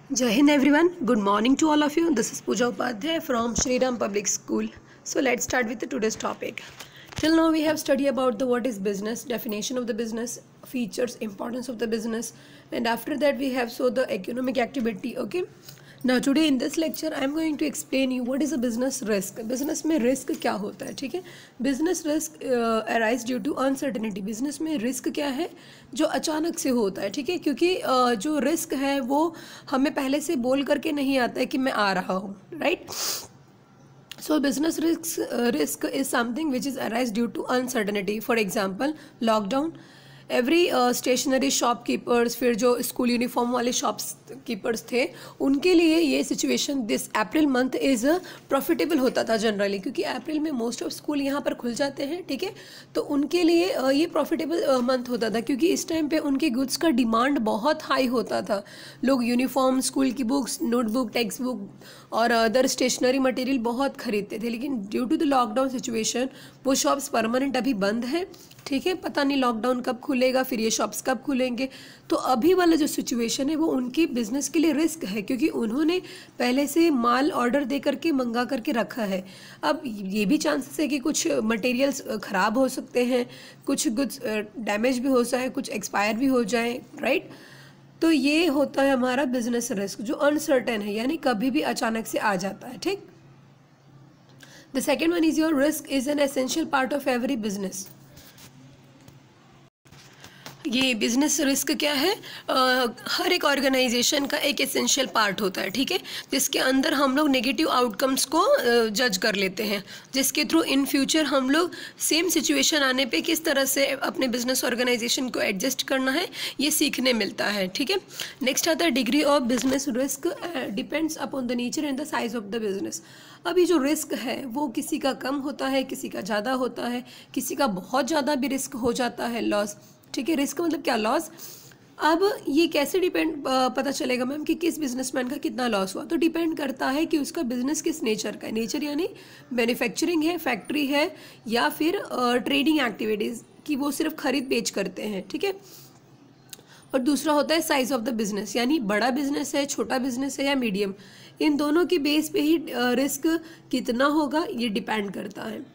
Jai Hind everyone. Good morning to all of you. This is Pooja Upadhyay from Shri Ram Public School. So let's start with today's topic. Till now we have studied about the what is business, definition of the business, features, importance of the business, and after that we have saw the economic activity. Okay. Now today in this lecture I am going to explain you what is a business risk. Business में risk क्या होता है, ठीक है. Business risk arise due to uncertainty. Business में risk क्या है जो अचानक से होता है, ठीक है, क्योंकि जो risk है वो हमें पहले से बोल करके नहीं आता है कि मैं आ रहा हूँ, right. So business risk is something which is arise due to uncertainty. For example, lockdown. Every stationery shopkeepers, फिर जो स्कूल यूनिफॉर्म वाले शॉपकीपर्स थे उनके लिए ये situation this April month is profitable होता था जनरली, क्योंकि अप्रैल में मोस्ट ऑफ स्कूल यहाँ पर खुल जाते हैं, ठीक है. तो उनके लिए ये प्रॉफिटेबल मंथ होता था क्योंकि इस टाइम पे उनके गुड्स का डिमांड बहुत हाई होता था. लोग यूनिफॉर्म, स्कूल की बुक्स, नोटबुक, टेक्स्ट बुक और अदर स्टेशनरी मटेरियल बहुत खरीदते थे. लेकिन due to the lockdown situation वो शॉप्स परमानेंट अभी बंद है, ठीक है. पता नहीं लॉकडाउन कब खुलेगा, फिर ये शॉप्स कब खुलेंगे. तो अभी वाला जो सिचुएशन है वो उनके बिजनेस के लिए रिस्क है क्योंकि उन्होंने पहले से माल ऑर्डर दे करके मंगा करके रखा है. अब ये भी चांसेस है कि कुछ मटेरियल्स ख़राब हो सकते हैं, कुछ गुड्स डैमेज भी हो जाए, कुछ एक्सपायर भी हो जाए, राइट. तो ये होता है हमारा बिजनेस रिस्क जो अनसर्टेन है, यानी कभी भी अचानक से आ जाता है, ठीक. The second one is your risk is an essential part of every business. ये बिजनेस रिस्क क्या है, हर एक ऑर्गेनाइजेशन का एक एसेंशियल पार्ट होता है, ठीक है, जिसके अंदर हम लोग नेगेटिव आउटकम्स को जज कर लेते हैं, जिसके थ्रू इन फ्यूचर हम लोग सेम सिचुएशन आने पे किस तरह से अपने बिजनेस ऑर्गेनाइजेशन को एडजस्ट करना है ये सीखने मिलता है, ठीक है. नेक्स्ट आता है degree of business risk depends upon the nature and the size of the business. अभी जो रिस्क है वो किसी का कम होता है, किसी का ज़्यादा होता है, किसी का बहुत ज़्यादा भी रिस्क हो जाता है, लॉस, ठीक है. रिस्क मतलब क्या, लॉस. अब ये कैसे पता चलेगा मैम कि किस बिजनेसमैन का कितना लॉस हुआ. तो डिपेंड करता है कि उसका बिजनेस किस नेचर का है. नेचर यानी मैन्युफैक्चरिंग है, फैक्ट्री है, या फिर ट्रेडिंग एक्टिविटीज़ कि वो सिर्फ खरीद बेच करते हैं, ठीक है. और दूसरा होता है साइज ऑफ द बिजनेस, यानी बड़ा बिजनेस है, छोटा बिजनेस है या मीडियम. इन दोनों की बेस पे ही रिस्क कितना होगा ये डिपेंड करता है.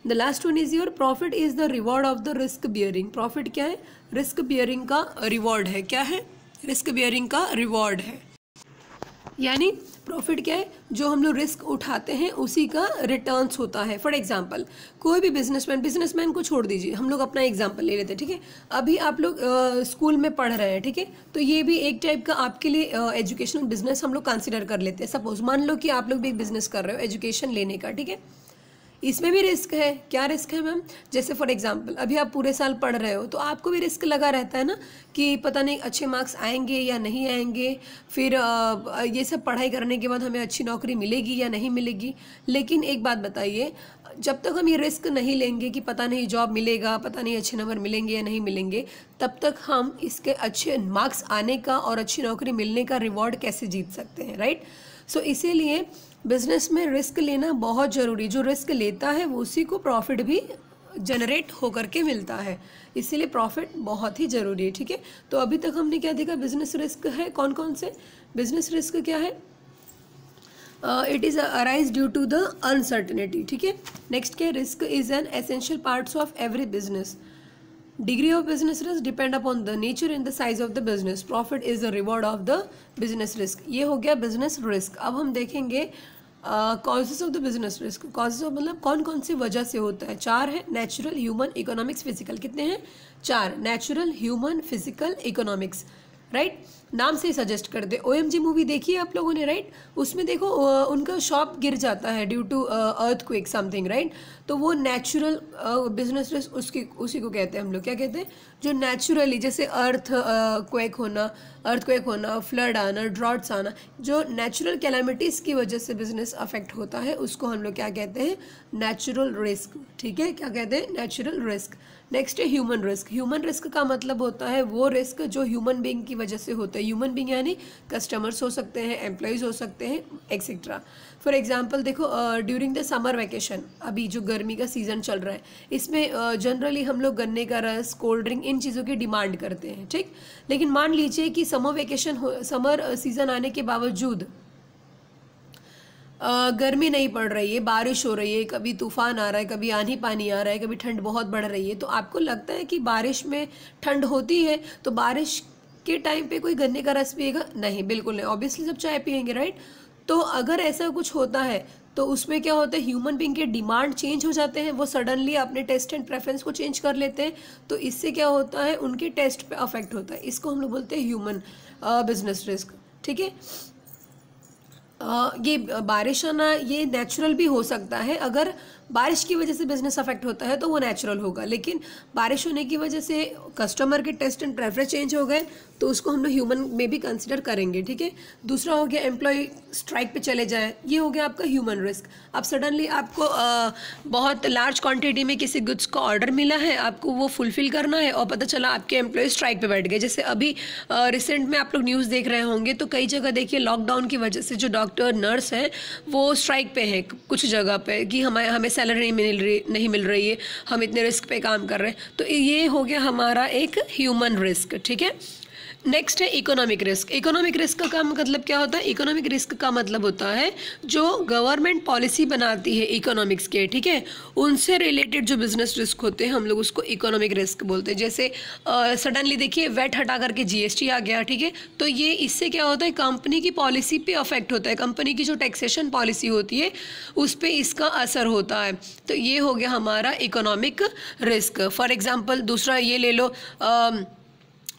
The last one is your profit is the reward of the risk bearing. Profit क्या है, रिस्क बियरिंग का रिवॉर्ड है. क्या है, रिस्क बियरिंग का रिवॉर्ड है. यानी प्रॉफिट क्या है, जो हम लोग रिस्क उठाते हैं उसी का रिटर्न्स होता है. फॉर एग्जांपल कोई भी बिजनेसमैन को छोड़ दीजिए, हम लोग अपना एग्जांपल ले लेते हैं, ठीक है. अभी आप लोग स्कूल में पढ़ रहे हैं, ठीक है, तो ये भी एक टाइप का आपके लिए एजुकेशनल बिजनेस हम लोग कंसिडर कर लेते हैं. सपोज मान लो कि आप लोग भी एक बिजनेस कर रहे हो एजुकेशन लेने का, ठीक है. इसमें भी रिस्क है. क्या रिस्क है मैम, जैसे फॉर एग्जांपल अभी आप पूरे साल पढ़ रहे हो तो आपको भी रिस्क लगा रहता है ना कि पता नहीं अच्छे मार्क्स आएंगे या नहीं आएंगे, फिर ये सब पढ़ाई करने के बाद हमें अच्छी नौकरी मिलेगी या नहीं मिलेगी. लेकिन एक बात बताइए, जब तक हम ये रिस्क नहीं लेंगे कि पता नहीं जॉब मिलेगा, पता नहीं अच्छे नंबर मिलेंगे या नहीं मिलेंगे, तब तक हम इसके अच्छे मार्क्स आने का और अच्छी नौकरी मिलने का रिवॉर्ड कैसे जीत सकते हैं, राइट. सो इसीलिए बिजनेस में रिस्क लेना बहुत ज़रूरी. जो रिस्क लेता है वो उसी को प्रॉफिट भी जनरेट होकर के मिलता है, इसीलिए प्रॉफिट बहुत ही ज़रूरी है, ठीक है. तो अभी तक हमने क्या देखा, बिजनेस रिस्क है कौन कौन से. बिजनेस रिस्क क्या है, it is arise due to the uncertainty, ठीक है. नेक्स्ट क्या, risk is an essential parts of every business. Degree of business risk depend upon the nature and the size of the business. Profit is the reward of the business risk. ये हो गया business risk. अब हम देखेंगे causes of the business risk. Causes of मतलब कौन कौन सी वजह से होता है. 4 है, नेचुरल, ह्यूमन, इकोनॉमिक्स, फिजिकल. कितने हैं, 4. Natural, human, physical, economics, right. नाम से ही सजेस्ट कर दे. OMG मूवी देखी है आप लोगों ने, राइट. उसमें देखो उनका शॉप गिर जाता है due to earthquake something, right. तो वो नेचुरल बिजनेस रिस्क उसी को कहते हैं हम लोग. क्या कहते हैं, जो नेचुरली जैसे अर्थक्वेक होना, फ्लड आना, ड्रॉट्स आना, जो नेचुरल कैलामिटीज़ की वजह से बिजनेस अफेक्ट होता है उसको हम लोग क्या कहते हैं, नेचुरल रिस्क, ठीक है. क्या कहते हैं, नेचुरल रिस्क. नेक्स्ट है ह्यूमन रिस्क। ह्यूमन रिस्क का मतलब होता है वो रिस्क जो ह्यूमन बीइंग की वजह से होता है। ह्यूमन बीइंग यानी कस्टमर्स हो सकते हैं, एम्प्लॉयज़ हो सकते हैं, एक्सेट्रा। फॉर एग्जांपल देखो, ड्यूरिंग द समर वैकेशन, अभी जो गर्मी का सीज़न चल रहा है, इसमें जनरली हम लोग गन्ने का रस, कोल्ड ड्रिंक, इन चीज़ों की डिमांड करते हैं, ठीक। लेकिन मान लीजिए कि समर सीज़न आने के बावजूद गर्मी नहीं पड़ रही है, बारिश हो रही है, कभी तूफान आ रहा है, कभी आंधी पानी आ रहा है, कभी ठंड बहुत बढ़ रही है, तो आपको लगता है कि बारिश में ठंड होती है तो बारिश के टाइम पे कोई गन्ने का रस पिएगा? नहीं, बिल्कुल नहीं। ऑब्वियसली सब चाय पियेंगे, राइट। तो अगर ऐसा कुछ होता है तो उसमें क्या होता है, ह्यूमन बीइंग के डिमांड चेंज हो जाते हैं, वो सडनली अपने टेस्ट एंड प्रेफरेंस को चेंज कर लेते हैं, तो इससे क्या होता है, उनके टेस्ट पे अफेक्ट होता है। इसको हम लोग बोलते हैं ह्यूमन बिजनेस रिस्क, ठीक है। ये बारिश आना ये नेचुरल भी हो सकता है। अगर बारिश की वजह से बिजनेस अफेक्ट होता है तो वो नेचुरल होगा, लेकिन बारिश होने की वजह से कस्टमर के टेस्ट एंड प्रेफरेंस चेंज हो गए तो उसको हम लोग ह्यूमन में भी कंसिडर करेंगे, ठीक है। दूसरा हो गया एम्प्लॉय स्ट्राइक पे चले जाए, ये हो गया आपका ह्यूमन रिस्क। अब सडनली आपको बहुत लार्ज क्वांटिटी में किसी गुड्स का ऑर्डर मिला है, आपको वो फुलफिल करना है और पता चला आपके एम्प्लॉय स्ट्राइक पे बैठ गए। जैसे अभी रिसेंट में आप लोग न्यूज़ देख रहे होंगे, तो कई जगह देखिए लॉकडाउन की वजह से जो डॉक्टर नर्स हैं वो स्ट्राइक पे हैं कुछ जगह पे, कि हमें सैलरी नहीं मिल रही है, हम इतने रिस्क पे काम कर रहे हैं। तो ये हो गया हमारा एक ह्यूमन रिस्क, ठीक है। नेक्स्ट है इकोनॉमिक रिस्क। इकोनॉमिक रिस्क का मतलब क्या होता है? इकोनॉमिक रिस्क का मतलब होता है जो गवर्नमेंट पॉलिसी बनाती है इकोनॉमिक्स के, ठीक है, उनसे रिलेटेड जो बिजनेस रिस्क होते हैं हम लोग उसको इकोनॉमिक रिस्क बोलते हैं। जैसे सडनली देखिए वैट हटा करके जीएसटी आ गया, ठीक है, तो ये इससे क्या होता है, कंपनी की पॉलिसी पे अफेक्ट होता है, कंपनी की जो टैक्सेशन पॉलिसी होती है उस पर इसका असर होता है। तो ये हो गया हमारा इकोनॉमिक रिस्क। फॉर एग्जाम्पल दूसरा ये ले लो,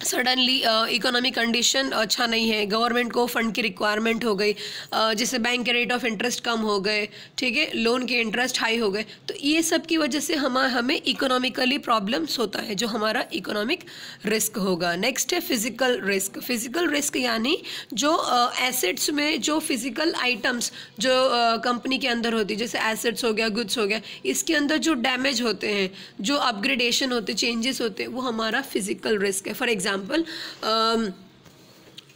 सडनली इकोनॉमिक कंडीशन अच्छा नहीं है, गवर्नमेंट को फंड की रिक्वायरमेंट हो गई, जैसे बैंक के रेट ऑफ इंटरेस्ट कम हो गए, ठीक है, लोन के इंटरेस्ट हाई हो गए, तो ये सब की वजह से हमें इकोनॉमिकली प्रॉब्लम्स होता है, जो हमारा इकोनॉमिक रिस्क होगा। नेक्स्ट है फिजिकल रिस्क। फिजिकल रिस्क यानी जो एसेट्स में जो फिजिकल आइटम्स जो कंपनी के अंदर होती है, जैसे एसेट्स हो गया, गुड्स हो गया, इसके अंदर जो डैमेज होते हैं, जो अपग्रेडेशन होते, चेंजेस होते हैं, वो हमारा फिजिकल रिस्क है। फॉर एग्जाम्पल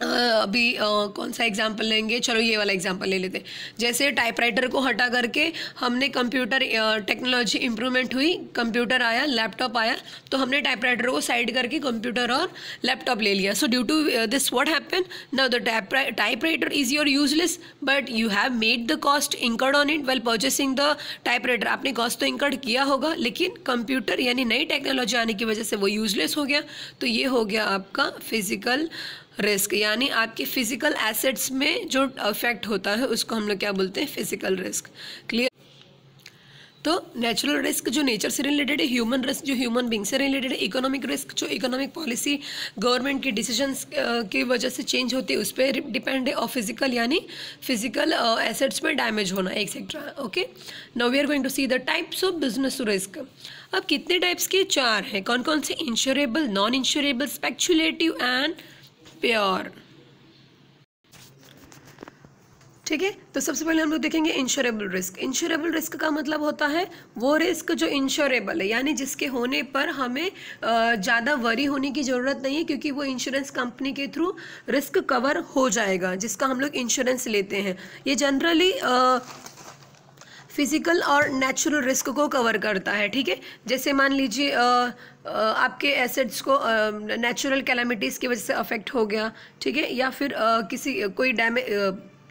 अभी कौन सा एग्जाम्पल लेंगे, चलो ये वाला एग्जाम्पल ले लेते हैं। जैसे टाइपराइटर को हटा करके हमने कंप्यूटर टेक्नोलॉजी इंप्रूवमेंट हुई, कंप्यूटर आया, लैपटॉप आया, तो हमने टाइपराइटर को साइड करके कंप्यूटर और लैपटॉप ले लिया। So due to this what happen, now the typewriter is your useless, but you have made the cost incurred on it well purchasing the typewriter. आपने कॉस्ट तो इंकर्ड किया होगा, लेकिन कंप्यूटर यानी नई टेक्नोलॉजी आने की वजह से वो यूजलेस हो गया। तो ये हो गया आपका फिजिकल रिस्क, यानी आपके फिजिकल एसेट्स में जो अफेक्ट होता है उसको हम लोग क्या बोलते हैं, फिजिकल रिस्क। क्लियर? तो नेचुरल रिस्क जो नेचर से रिलेटेड है, ह्यूमन रिस्क जो ह्यूमन बीइंग से रिलेटेड है, इकोनॉमिक रिस्क जो इकोनॉमिक पॉलिसी गवर्नमेंट की डिसीजंस की वजह से चेंज होती है उस पर डिपेंड है, और फिजिकल यानी फिजिकल एसेट्स में डैमेज होना, etcetera. Okay, now we are going to see the types of business risk. अब कितने टाइप्स के? 4 हैं। कौन कौन से? Insurable, non insurable, speculative and pure, ठीक है। तो सबसे पहले हम लोग देखेंगे इंश्योरेबल रिस्क। इंश्योरेबल रिस्क का मतलब होता है वो रिस्क जो इंश्योरेबल है, यानी जिसके होने पर हमें ज़्यादा वरी होने की ज़रूरत नहीं है, क्योंकि वो इंश्योरेंस कंपनी के थ्रू रिस्क कवर हो जाएगा, जिसका हम लोग इंश्योरेंस लेते हैं। ये जनरली फिजिकल और नेचुरल रिस्क को कवर करता है, ठीक है। जैसे मान लीजिए आपके एसेट्स को नेचुरल कैलामिटीज़ की वजह से अफेक्ट हो गया, ठीक है, या फिर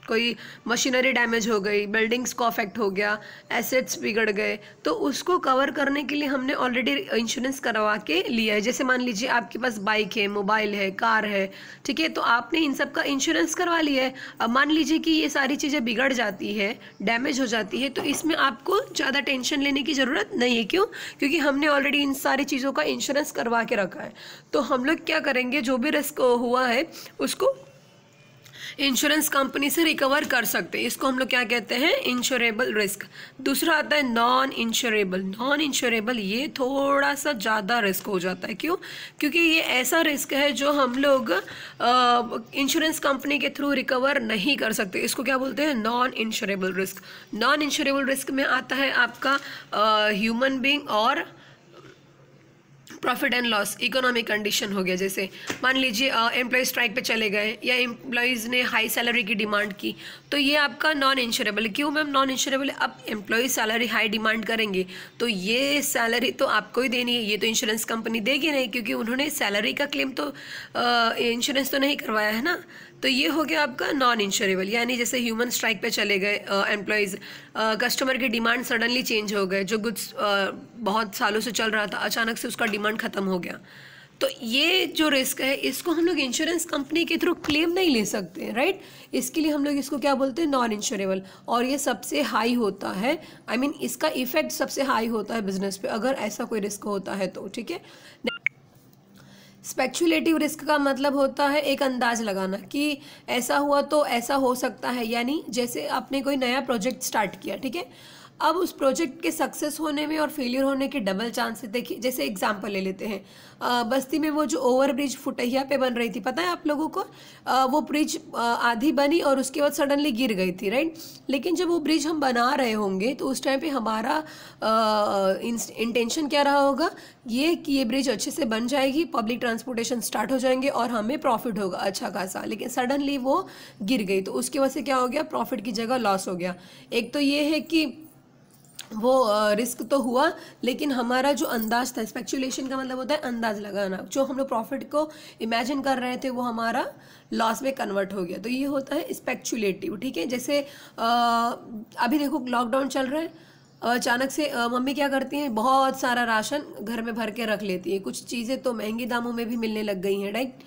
कोई मशीनरी डैमेज हो गई, बिल्डिंग्स को अफेक्ट हो गया, एसेट्स बिगड़ गए, तो उसको कवर करने के लिए हमने ऑलरेडी इंश्योरेंस करवा के लिया है। जैसे मान लीजिए आपके पास बाइक है, मोबाइल है, कार है, ठीक है, तो आपने इन सब का इंश्योरेंस करवा लिया है। अब मान लीजिए कि ये सारी चीज़ें बिगड़ जाती है, डैमेज हो जाती है, तो इसमें आपको ज़्यादा टेंशन लेने की ज़रूरत नहीं है। क्यों? क्योंकि हमने ऑलरेडी इन सारी चीज़ों का इंश्योरेंस करवा के रखा है। तो हम लोग क्या करेंगे, जो भी रिस्क हुआ है उसको इंश्योरेंस कंपनी से रिकवर कर सकते हैं। इसको हम लोग क्या कहते हैं, इंश्योरेबल रिस्क। दूसरा आता है नॉन इंश्योरेबल। नॉन इंश्योरेबल ये थोड़ा सा ज़्यादा रिस्क हो जाता है। क्यों? क्योंकि ये ऐसा रिस्क है जो हम लोग इंश्योरेंस कंपनी के थ्रू रिकवर नहीं कर सकते। इसको क्या बोलते हैं, non insurable risk. Non insurable risk में आता है आपका ह्यूमन बीइंग और profit and loss, economic condition हो गया, जैसे मान लीजिए एम्प्लॉय स्ट्राइक पे चले गए या एम्प्लॉयज़ ने हाई सैलरी की डिमांड की, तो ये आपका नॉन इंश्योरेबल। क्यों मैम नॉन इंश्योरेबल? अब एम्प्लॉय सैलरी हाई डिमांड करेंगे तो ये सैलरी तो आपको ही देनी है, ये तो इंश्योरेंस कंपनी देगी नहीं, क्योंकि उन्होंने सैलरी का क्लेम तो इंश्योरेंस तो नहीं करवाया है ना। तो ये हो गया आपका नॉन इंश्योरेबल। यानी जैसे ह्यूमन स्ट्राइक पे चले गए एम्प्लॉयज़, कस्टमर की डिमांड सडनली चेंज हो गए, जो गुड्स बहुत सालों से चल रहा था अचानक से उसका डिमांड ख़त्म हो गया, तो ये जो रिस्क है इसको हम लोग इंश्योरेंस कंपनी के थ्रू क्लेम नहीं ले सकते, राइट। इसके लिए हम लोग इसको क्या बोलते हैं, नॉन इंश्योरेबल। और ये सबसे हाई होता है, आई मीन इसका इफेक्ट सबसे हाई होता है बिजनेस पे अगर ऐसा कोई रिस्क होता है तो, ठीक है। स्पेक्युलेटिव रिस्क का मतलब होता है एक अंदाज लगाना कि ऐसा हुआ तो ऐसा हो सकता है। यानी जैसे आपने कोई नया प्रोजेक्ट स्टार्ट किया, ठीक है, अब उस प्रोजेक्ट के सक्सेस होने में और फेलियर होने के डबल चांसेस। देखिए जैसे एग्जांपल ले लेते हैं, बस्ती में वो जो ओवर ब्रिज फुटहिया पे बन रही थी, पता है आप लोगों को, वो ब्रिज आधी बनी और उसके बाद सडनली गिर गई थी, राइट। लेकिन जब वो ब्रिज हम बना रहे होंगे तो उस टाइम पे हमारा इंटेंशन क्या रहा होगा, ये कि ये ब्रिज अच्छे से बन जाएगी, पब्लिक ट्रांसपोर्टेशन स्टार्ट हो जाएंगे और हमें प्रॉफिट होगा अच्छा खासा। लेकिन सडनली वो गिर गई तो उसकी वजह से क्या हो गया, प्रॉफिट की जगह लॉस हो गया। एक तो ये है कि वो रिस्क तो हुआ, लेकिन हमारा जो अंदाज था, स्पेक्युलेशन का मतलब होता है अंदाज लगाना, जो हम लोग प्रॉफिट को इमेजिन कर रहे थे वो हमारा लॉस में कन्वर्ट हो गया, तो ये होता है स्पेक्युलेटिव, ठीक है। जैसे अभी देखो लॉकडाउन चल रहा है, अचानक से मम्मी क्या करती हैं, बहुत सारा राशन घर में भर के रख लेती है, कुछ चीज़ें तो महंगे दामों में भी मिलने लग गई हैं, राइट।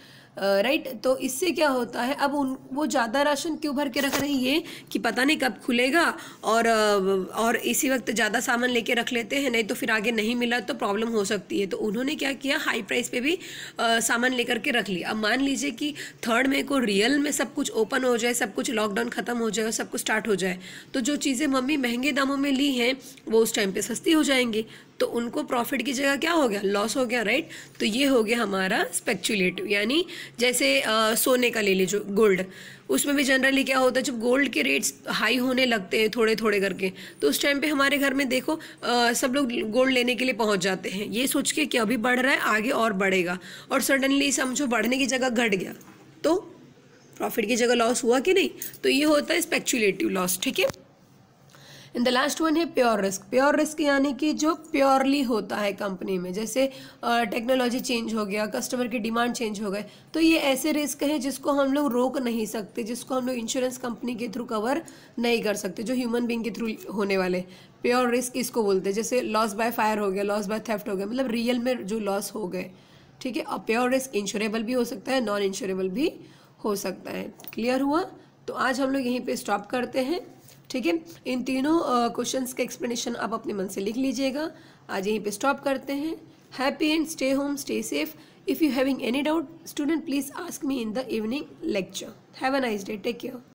तो इससे क्या होता है, अब वो ज़्यादा राशन क्यों भर के रख रही है कि पता नहीं कब खुलेगा, और इसी वक्त ज़्यादा सामान लेके रख लेते हैं, नहीं तो फिर आगे नहीं मिला तो प्रॉब्लम हो सकती है। तो उन्होंने क्या किया, हाई प्राइस पे भी सामान लेकर के रख लिया। अब मान लीजिए कि 3 मई को रियल में सब कुछ ओपन हो जाए, सब कुछ लॉकडाउन ख़त्म हो जाए और सब कुछ स्टार्ट हो जाए, तो जो चीज़ें मम्मी महंगे दामों में ली हैं वो उस टाइम पर सस्ती हो जाएंगी, तो उनको प्रॉफिट की जगह क्या हो गया, लॉस हो गया, राइट। तो ये हो गया हमारा स्पेक्युलेटिव। यानी जैसे सोने का ले लीजिए, गोल्ड, उसमें भी जनरली क्या होता है, जब गोल्ड के रेट्स हाई होने लगते हैं थोड़े थोड़े करके, तो उस टाइम पे हमारे घर में देखो सब लोग गोल्ड लेने के लिए पहुंच जाते हैं, ये सोच के कि अभी बढ़ रहा है आगे और बढ़ेगा, और सडनली समझो बढ़ने की जगह घट गया, तो प्रॉफिट की जगह लॉस हुआ कि नहीं। तो ये होता है स्पेक्युलेटिव लॉस, ठीक है। एंड द लास्ट वन है प्योर रिस्क। प्योर रिस्क यानी कि जो प्योरली होता है कंपनी में, जैसे टेक्नोलॉजी चेंज हो गया, कस्टमर की डिमांड चेंज हो गए, तो ये ऐसे रिस्क हैं जिसको हम लोग रोक नहीं सकते, जिसको हम लोग इंश्योरेंस कंपनी के थ्रू कवर नहीं कर सकते, जो ह्यूमन बीइंग के थ्रू होने वाले प्योर रिस्क इसको बोलते हैं। जैसे लॉस बाय फायर हो गया, लॉस बाय थेफ्ट हो गया, मतलब रियल में जो लॉस हो गए, ठीक है। और प्योर रिस्क इंश्योरेबल भी हो सकता है, नॉन इंश्योरेबल भी हो सकता है। क्लियर हुआ? तो आज हम लोग यहीं पे स्टॉप करते हैं, ठीक है। इन तीनों क्वेश्चंस का एक्सप्लेनेशन आप अपने मन से लिख लीजिएगा। आज यहीं पे स्टॉप करते हैं। Happy and stay home, stay safe. If you having any doubt student, please ask me in the evening lecture. Have a nice day, take care.